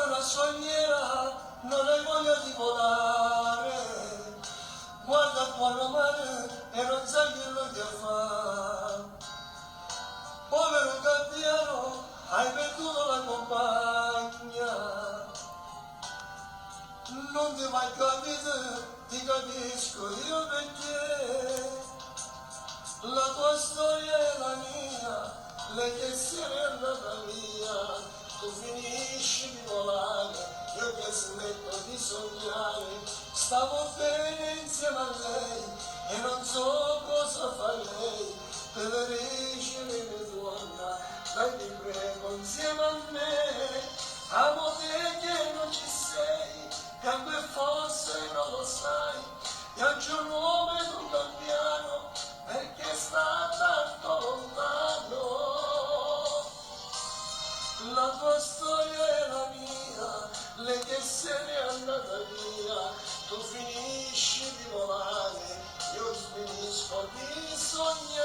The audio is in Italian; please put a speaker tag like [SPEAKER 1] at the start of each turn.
[SPEAKER 1] una sogniera, non hai voglia di volare, guarda il tuo mare e non sai quello che fa. Povero gabbiano, hai perduto la compagna, non ti mai capito, ti capisco io perché la tua storia è la mia, lei che se n'è andata via, tu finisci di volare, io che smetto di sognare, stavo bene insieme a lei e non so cosa fa lei, preferisci le donna, dai ti prego insieme a me, amo te che non ci sei, che anche forse non lo sai, piango un uomo ed un gabbiano, perché sta tanto lontano. La tua storia è la mia, lei che se n'è andata via, tu finisci di volare, io finisco di sognare.